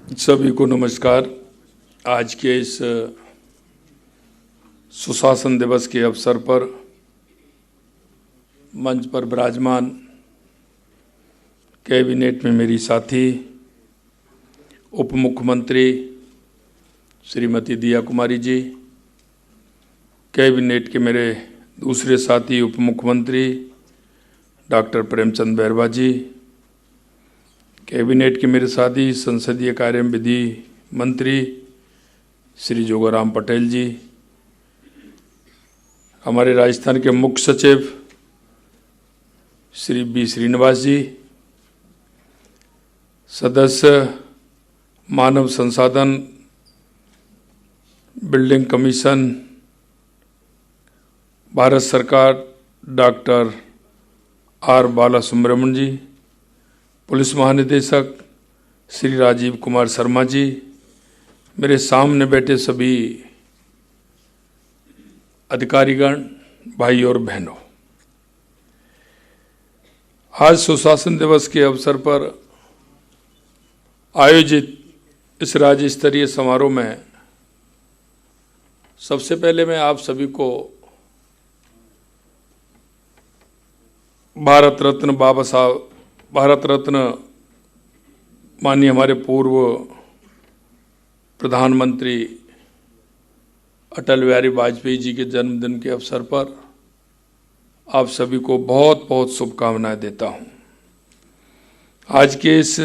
सभी को नमस्कार। आज के इस सुशासन दिवस के अवसर पर मंच पर विराजमान कैबिनेट में मेरी साथी उप मुख्यमंत्री श्रीमती दिया कुमारी जी, कैबिनेट के मेरे दूसरे साथी उप मुख्यमंत्री डॉक्टर प्रेमचंद बैरवा जी, कैबिनेट के मेरे साथी संसदीय कार्य एवं विधि मंत्री श्री जोगाराम पटेल जी, हमारे राजस्थान के मुख्य सचिव श्री बी श्रीनिवास जी, सदस्य मानव संसाधन बिल्डिंग कमीशन भारत सरकार डॉक्टर आर बालासुब्रमण्यन जी, पुलिस महानिदेशक श्री राजीव कुमार शर्मा जी, मेरे सामने बैठे सभी अधिकारीगण, भाई और बहनों, आज सुशासन दिवस के अवसर पर आयोजित इस राज्य स्तरीय समारोह में सबसे पहले मैं आप सभी को भारत रत्न माननीय हमारे पूर्व प्रधानमंत्री अटल बिहारी वाजपेयी जी के जन्मदिन के अवसर पर आप सभी को बहुत बहुत शुभकामनाएं देता हूं। आज के इस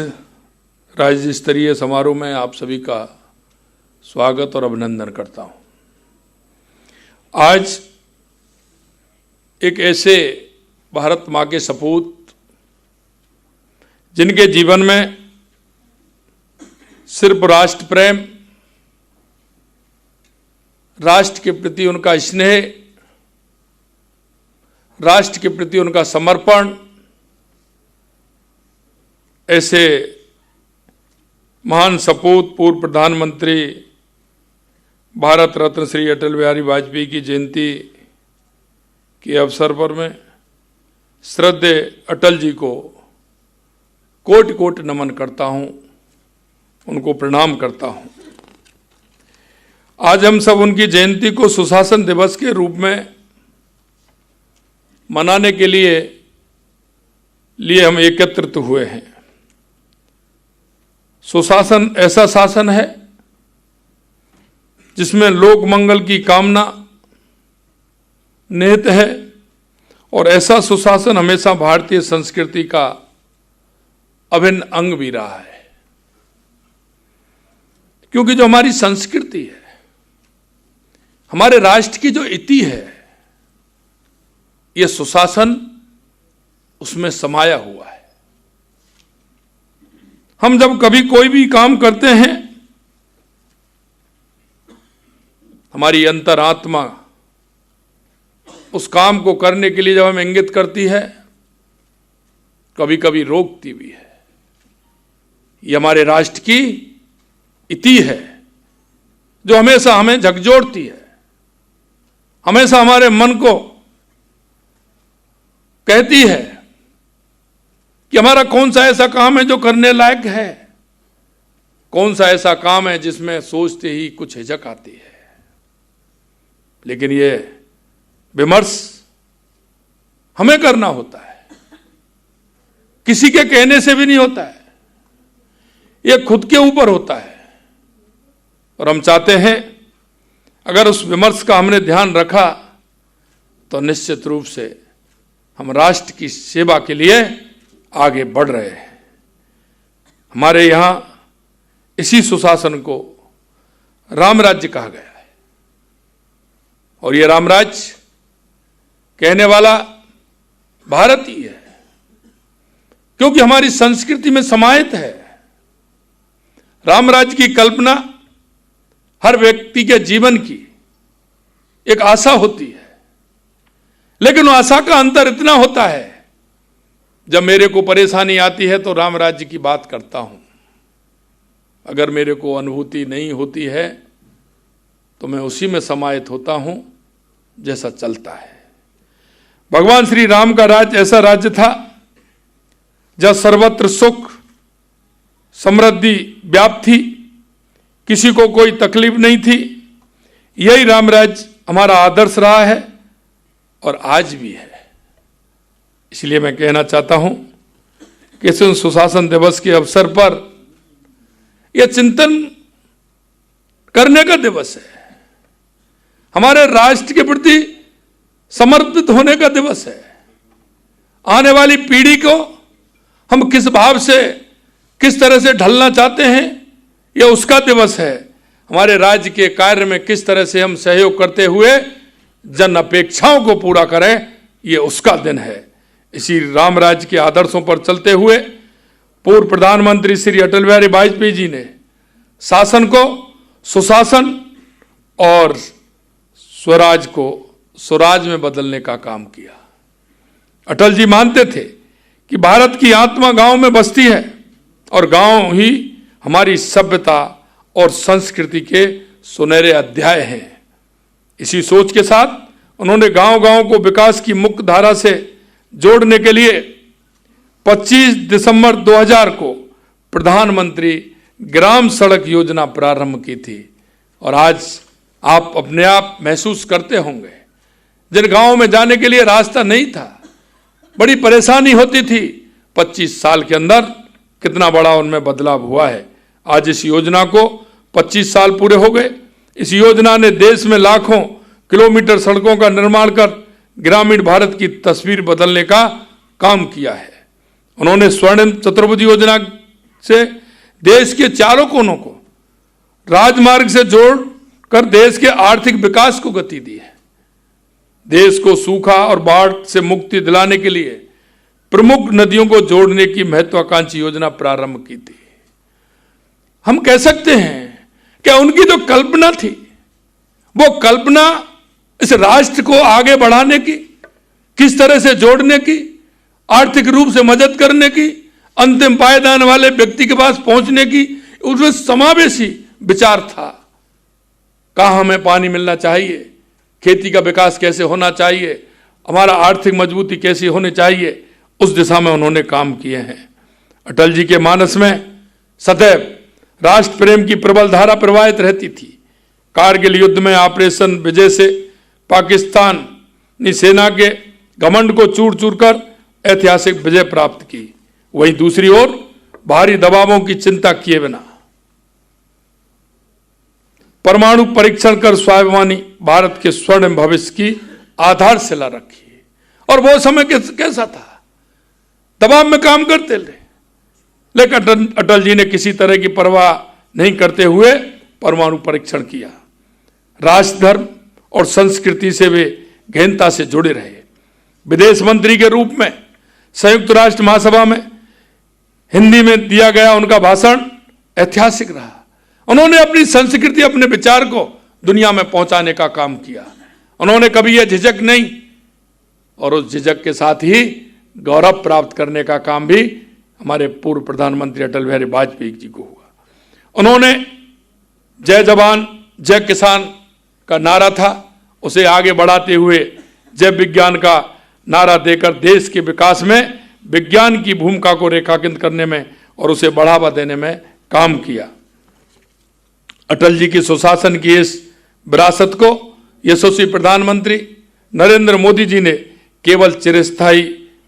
राज्य स्तरीय समारोह में आप सभी का स्वागत और अभिनंदन करता हूं। आज एक ऐसे भारत माँ के सपूत जिनके जीवन में सिर्फ राष्ट्र प्रेम, राष्ट्र के प्रति उनका स्नेह, राष्ट्र के प्रति उनका समर्पण, ऐसे महान सपूत पूर्व प्रधानमंत्री भारत रत्न श्री अटल बिहारी वाजपेयी की जयंती के अवसर पर मैं श्रद्धेय अटल जी को कोटि कोटि नमन करता हूं, उनको प्रणाम करता हूं। आज हम सब उनकी जयंती को सुशासन दिवस के रूप में मनाने के लिए हम एकत्रित हुए हैं। सुशासन ऐसा शासन है जिसमें लोक मंगल की कामना निहित है और ऐसा सुशासन हमेशा भारतीय संस्कृति का अभिन्न अंग भी रहा है, क्योंकि जो हमारी संस्कृति है, हमारे राष्ट्र की जो इति है, यह सुशासन उसमें समाया हुआ है। हम जब कभी कोई भी काम करते हैं, हमारी अंतरात्मा उस काम को करने के लिए जब हमें इंगित करती है, कभी कभी रोकती भी है। ये हमारे राष्ट्र की इति है जो हमेशा हमें झकझोरती है, हमेशा हमारे मन को कहती है कि हमारा कौन सा ऐसा काम है जो करने लायक है, कौन सा ऐसा काम है जिसमें सोचते ही कुछ हिचक आती है। लेकिन ये विमर्श हमें करना होता है, किसी के कहने से भी नहीं होता है, ये खुद के ऊपर होता है। और हम चाहते हैं अगर उस विमर्श का हमने ध्यान रखा तो निश्चित रूप से हम राष्ट्र की सेवा के लिए आगे बढ़ रहे हैं। हमारे यहां इसी सुशासन को राम राज्य कहा गया है और ये राम राज्य कहने वाला भारत ही है, क्योंकि हमारी संस्कृति में समाहित है। राम राज्य की कल्पना हर व्यक्ति के जीवन की एक आशा होती है, लेकिन वो आशा का अंतर इतना होता है, जब मेरे को परेशानी आती है तो राम राज्य की बात करता हूं, अगर मेरे को अनुभूति नहीं होती है तो मैं उसी में समाहित होता हूं जैसा चलता है। भगवान श्री राम का राज्य ऐसा राज्य था जहां सर्वत्र सुख समृद्धि व्याप्त थी, किसी को कोई तकलीफ नहीं थी। यही राम राज्य हमारा आदर्श रहा है और आज भी है। इसलिए मैं कहना चाहता हूं कि सुशासन दिवस के अवसर पर यह चिंतन करने का दिवस है, हमारे राष्ट्र के प्रति समर्पित होने का दिवस है। आने वाली पीढ़ी को हम किस भाव से, किस तरह से ढलना चाहते हैं, यह उसका दिवस है। हमारे राज्य के कार्य में किस तरह से हम सहयोग करते हुए जन अपेक्षाओं को पूरा करें, यह उसका दिन है। इसी राम राज्य के आदर्शों पर चलते हुए पूर्व प्रधानमंत्री श्री अटल बिहारी वाजपेयी जी ने शासन को सुशासन और स्वराज को स्वराज में बदलने का काम किया। अटल जी मानते थे कि भारत की आत्मा गांव में बसती है और गांव ही हमारी सभ्यता और संस्कृति के सुनहरे अध्याय हैं। इसी सोच के साथ उन्होंने गांव-गांव को विकास की मुख्य धारा से जोड़ने के लिए 25 दिसंबर 2000 को प्रधानमंत्री ग्राम सड़क योजना प्रारंभ की थी। और आज आप अपने आप महसूस करते होंगे, जिन गांवों में जाने के लिए रास्ता नहीं था, बड़ी परेशानी होती थी, 25 साल के अंदर कितना बड़ा उनमें बदलाव हुआ है। आज इस योजना को 25 साल पूरे हो गए। इस योजना ने देश में लाखों किलोमीटर सड़कों का निर्माण कर ग्रामीण भारत की तस्वीर बदलने का काम किया है। उन्होंने स्वर्णिम चतुर्भुज योजना से देश के चारों कोनों को राजमार्ग से जोड़कर देश के आर्थिक विकास को गति दी है। देश को सूखा और बाढ़ से मुक्ति दिलाने के लिए प्रमुख नदियों को जोड़ने की महत्वाकांक्षी योजना प्रारंभ की थी। हम कह सकते हैं कि उनकी जो कल्पना थी, वो कल्पना इस राष्ट्र को आगे बढ़ाने की, किस तरह से जोड़ने की, आर्थिक रूप से मदद करने की, अंतिम पायदान वाले व्यक्ति के पास पहुंचने की, उसमें समावेशी विचार था। कहां हमें पानी मिलना चाहिए, खेती का विकास कैसे होना चाहिए, हमारा आर्थिक मजबूती कैसी होनी चाहिए, उस दिशा में उन्होंने काम किए हैं। अटल जी के मानस में सदैव राष्ट्र प्रेम की प्रबल धारा प्रवाहित रहती थी। कारगिल युद्ध में ऑपरेशन विजय से पाकिस्तानी सेना के घमंड को चूर चूर कर ऐतिहासिक विजय प्राप्त की। वहीं दूसरी ओर बाहरी दबावों की चिंता किए बिना परमाणु परीक्षण कर स्वाभिमानी भारत के स्वर्णिम भविष्य की आधारशिला रखी। और वो समय कैसा था, दबाव में काम करते रहे, लेकिन अटल जी ने किसी तरह की परवाह नहीं करते हुए परमाणु परीक्षण किया। राष्ट्र धर्म और संस्कृति से वे गहनता से जुड़े रहे। विदेश मंत्री के रूप में संयुक्त राष्ट्र महासभा में हिंदी में दिया गया उनका भाषण ऐतिहासिक रहा। उन्होंने अपनी संस्कृति, अपने विचार को दुनिया में पहुंचाने का काम किया। उन्होंने कभी यह झिझक नहीं, और उस झिझक के साथ ही गौरव प्राप्त करने का काम भी हमारे पूर्व प्रधानमंत्री अटल बिहारी वाजपेयी जी को हुआ। उन्होंने जय जवान जय किसान का नारा था, उसे आगे बढ़ाते हुए जय विज्ञान का नारा देकर देश के विकास में विज्ञान की भूमिका को रेखांकित करने में और उसे बढ़ावा देने में काम किया। अटल जी की सुशासन की इस विरासत को यशस्वी प्रधानमंत्री नरेंद्र मोदी जी ने केवल चिरस्थायी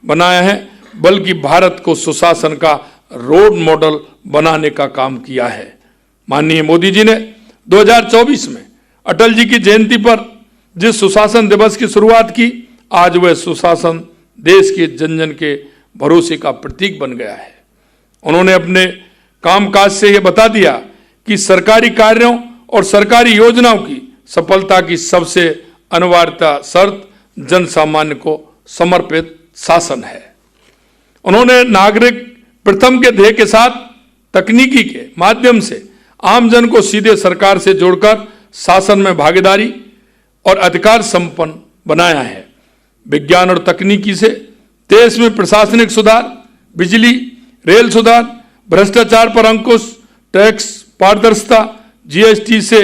बनाया है, बल्कि भारत को सुशासन का रोल मॉडल बनाने का काम किया है। माननीय मोदी जी ने 2024 में अटल जी की जयंती पर जिस सुशासन दिवस की शुरुआत की, आज वह सुशासन देश के जन जन के भरोसे का प्रतीक बन गया है। उन्होंने अपने कामकाज से यह बता दिया कि सरकारी कार्यों और सरकारी योजनाओं की सफलता की सबसे अनिवार्यता शर्त जन सामान्य को समर्पित शासन है। उन्होंने नागरिक प्रथम के ध्येय के साथ तकनीकी के माध्यम से आम जन को सीधे सरकार से जोड़कर शासन में भागीदारी और अधिकार संपन्न बनाया है। विज्ञान और तकनीकी से देश में प्रशासनिक सुधार, बिजली, रेल सुधार, भ्रष्टाचार पर अंकुश, टैक्स पारदर्शिता, जीएसटी से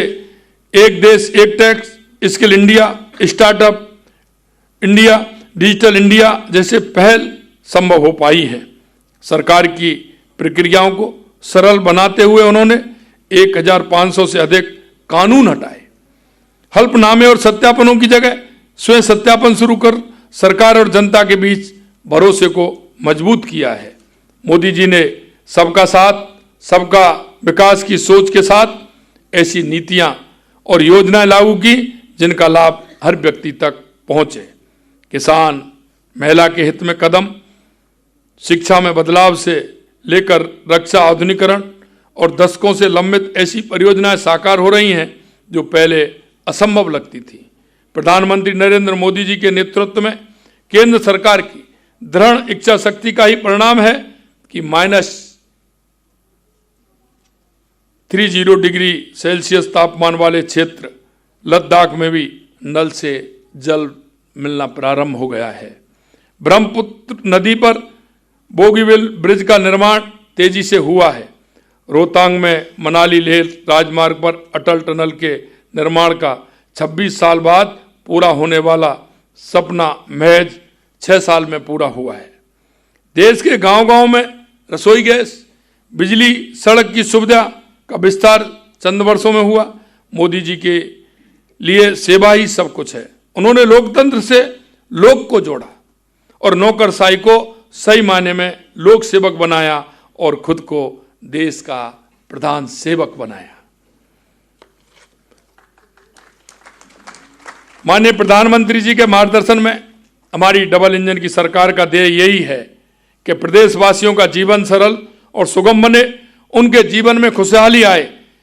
एक देश एक tax, skill India, startup India, digital India जैसे पहल संभव हो पाई है। सरकार की प्रक्रियाओं को सरल बनाते हुए उन्होंने 1500 से अधिक कानून हटाए। हल्फनामे और सत्यापनों की जगह स्वयं सत्यापन शुरू कर सरकार और जनता के बीच भरोसे को मजबूत किया है। मोदी जी ने सबका साथ सबका विकास की सोच के साथ ऐसी नीतियां और योजनाएं लागू की जिनका लाभ हर व्यक्ति तक पहुंचे। किसान, महिला के हित में कदम, शिक्षा में बदलाव से लेकर रक्षा आधुनिकीकरण और दशकों से लंबित ऐसी परियोजनाएं साकार हो रही हैं जो पहले असंभव लगती थी। प्रधानमंत्री नरेंद्र मोदी जी के नेतृत्व में केंद्र सरकार की दृढ़ इच्छा शक्ति का ही परिणाम है कि -30 डिग्री सेल्सियस तापमान वाले क्षेत्र लद्दाख में भी नल से जल मिलना प्रारंभ हो गया है। ब्रह्मपुत्र नदी पर बोगीबिल ब्रिज का निर्माण तेजी से हुआ है। रोहतांग में मनाली लेह राजमार्ग पर अटल टनल के निर्माण का 26 साल बाद पूरा होने वाला सपना महज 6 साल में पूरा हुआ है। देश के गांव-गांव में रसोई गैस, बिजली, सड़क की सुविधा का विस्तार चंद वर्षों में हुआ। मोदी जी के लिए सेवा ही सब कुछ है। उन्होंने लोकतंत्र से लोक को जोड़ा और नौकरशाही को सही मायने में लोक सेवक बनाया और खुद को देश का प्रधान सेवक बनाया। माननीय प्रधानमंत्री जी के मार्गदर्शन में हमारी डबल इंजन की सरकार का ध्येय यही है कि प्रदेशवासियों का जीवन सरल और सुगम बने, उनके जीवन में खुशहाली आए